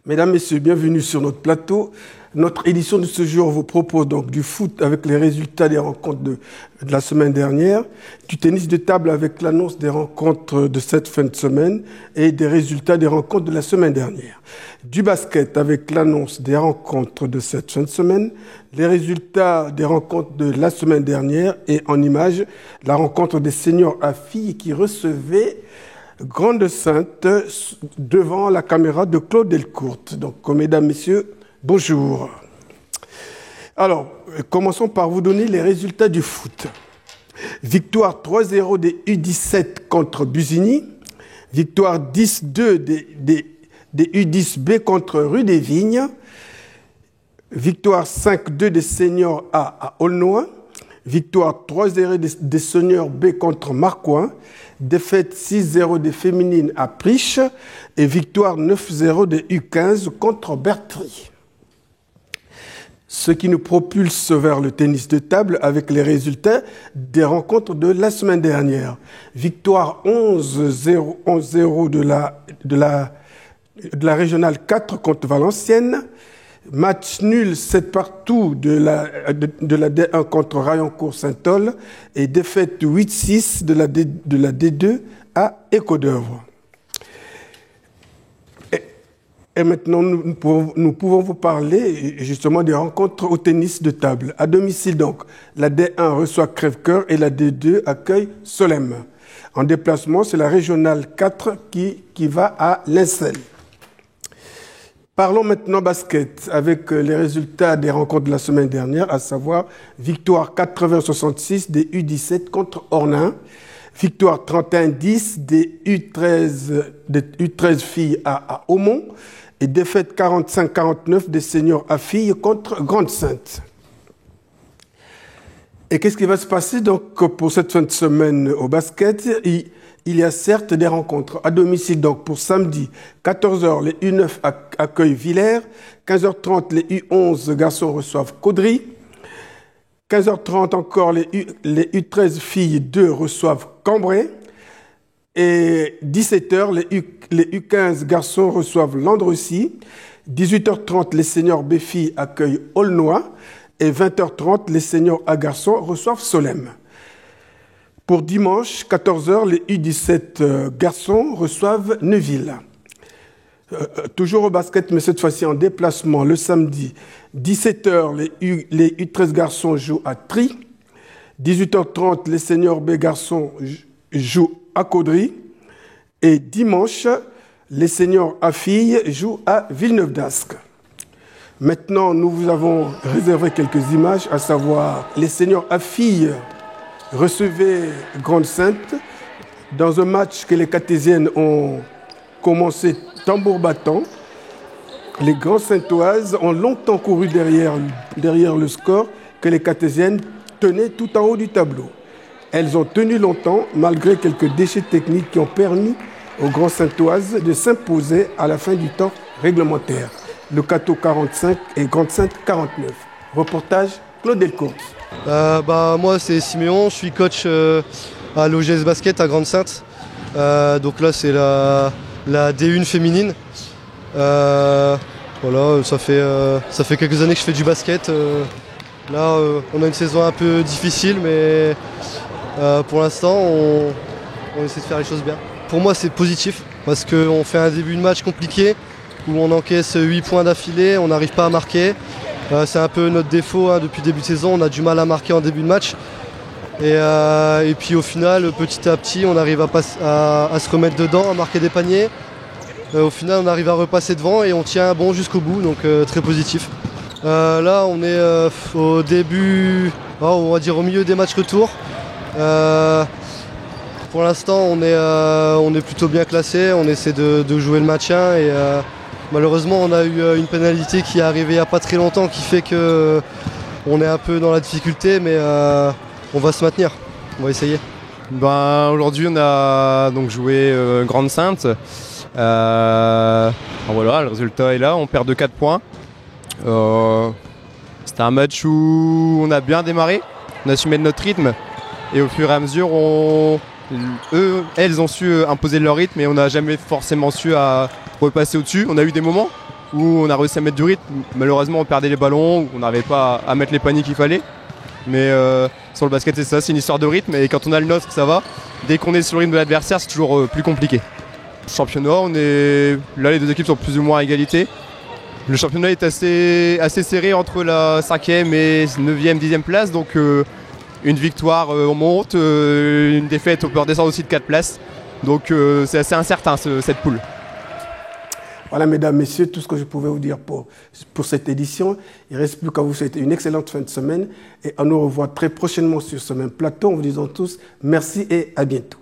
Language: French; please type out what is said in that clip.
Mesdames, Messieurs, bienvenue sur notre plateau. Notre édition de ce jour vous propose donc du foot avec les résultats des rencontres de la semaine dernière, du tennis de table avec l'annonce des rencontres de cette fin de semaine et des résultats des rencontres de la semaine dernière, du basket avec l'annonce des rencontres de cette fin de semaine, les résultats des rencontres de la semaine dernière et en images, la rencontre des seniors à filles qui recevaient Grande Sainte devant la caméra de Claude Delcourt. Donc, mesdames, messieurs, bonjour. Alors, commençons par vous donner les résultats du foot. Victoire 3-0 des U17 contre Busigny. Victoire 10-2 des U10B contre Rue des Vignes. Victoire 5-2 des seniors A à Aulnois. Victoire 3-0 des seniors B contre Marcoing. Défaite 6-0 des féminines à Priche et victoire 9-0 des U15 contre Bertry. Ce qui nous propulse vers le tennis de table avec les résultats des rencontres de la semaine dernière. Victoire 11-0 de la régionale 4 contre Valenciennes. Match nul 7 partout de la D1 contre Rayancourt-Saint-Ol et défaite 8-6 de la D2 à Écodœuvre. Et maintenant, nous pouvons vous parler justement des rencontres au tennis de table. À domicile donc, la D1 reçoit Crèvecoeur et la D2 accueille Solesmes. En déplacement, c'est la régionale 4 qui va à Lincel. Parlons maintenant basket avec les résultats des rencontres de la semaine dernière, à savoir victoire 80-66 des U17 contre Ornain, victoire 31-10 des U13 filles à Aumont et défaite 45-49 des seniors à filles contre Grande Sainte. Et qu'est-ce qui va se passer donc pour cette fin de semaine au basket ? Il y a certes des rencontres à domicile, donc pour samedi, 14h, les U9 accueillent Villers, 15h30, les U11 garçons reçoivent Caudry, 15h30 encore, les U13 filles 2 reçoivent Cambrai, et 17h, les U15 garçons reçoivent Landrecy, 18h30, les seniors B filles accueillent Aulnois, et 20h30, les seniors A garçons reçoivent Solesmes. Pour dimanche, 14h, les U17 garçons reçoivent Neuville. Toujours au basket, mais cette fois-ci en déplacement, le samedi, 17h, les U13 garçons jouent à Try. 18h30, les seniors B garçons jouent à Caudry. Et dimanche, les seniors A filles jouent à Villeneuve-d'Ascq. Maintenant, nous vous avons réservé quelques images, à savoir les seniors A filles recevaient Grande Sainte dans un match que les Cartésiennes ont commencé tambour battant. Les Grands Saintoises ont longtemps couru derrière le score que les Cartésiennes tenaient tout en haut du tableau. Elles ont tenu longtemps malgré quelques déchets techniques qui ont permis aux Grands Saintoises de s'imposer à la fin du temps réglementaire. Le Cateau 45 et Grande Sainte 49. Reportage Claude Delcourt. Moi c'est Siméon, je suis coach à l'OGS Basket à Grande Sainte. Donc là c'est la D1 féminine. Voilà, ça fait quelques années que je fais du basket. Là on a une saison un peu difficile, mais pour l'instant on essaie de faire les choses bien. Pour moi c'est positif parce qu'on fait un début de match compliqué où on encaisse 8 points d'affilée, on n'arrive pas à marquer. C'est un peu notre défaut depuis le début de saison, on a du mal à marquer en début de match. Et puis au final, petit à petit, on arrive à se remettre dedans, à marquer des paniers. Au final, on arrive à repasser devant et on tient bon jusqu'au bout, donc très positif. Là, on est au début, on va dire au milieu des matchs retour. Pour l'instant, on est plutôt bien classé, on essaie de jouer le maintien et malheureusement, on a eu une pénalité qui est arrivée il n'y a pas très longtemps qui fait qu'on est un peu dans la difficulté, mais on va se maintenir, on va essayer. Aujourd'hui, on a donc joué Grande Sainte. Voilà, le résultat est là, on perd de 4 points. C'était un match où on a bien démarré, on a su mettre notre rythme et au fur et à mesure, elles ont su imposer leur rythme et on n'a jamais forcément su à repasser au-dessus. On a eu des moments, où on a réussi à mettre du rythme. Malheureusement, on perdait les ballons, on n'arrivait pas à mettre les paniers qu'il fallait. Mais sur le basket, c'est ça, c'est une histoire de rythme. Et quand on a le nôtre, ça va. Dès qu'on est sur le rythme de l'adversaire, c'est toujours plus compliqué. Championnat, là, les deux équipes sont plus ou moins à égalité. Le championnat est assez serré entre la 5e et 9e, 10e place. Donc une victoire, on monte. Une défaite, on peut redescendre aussi de 4 places. Donc c'est assez incertain cette poule. Voilà, mesdames, messieurs, tout ce que je pouvais vous dire pour cette édition. Il ne reste plus qu'à vous souhaiter une excellente fin de semaine et à nous revoir très prochainement sur ce même plateau en vous disant tous merci et à bientôt.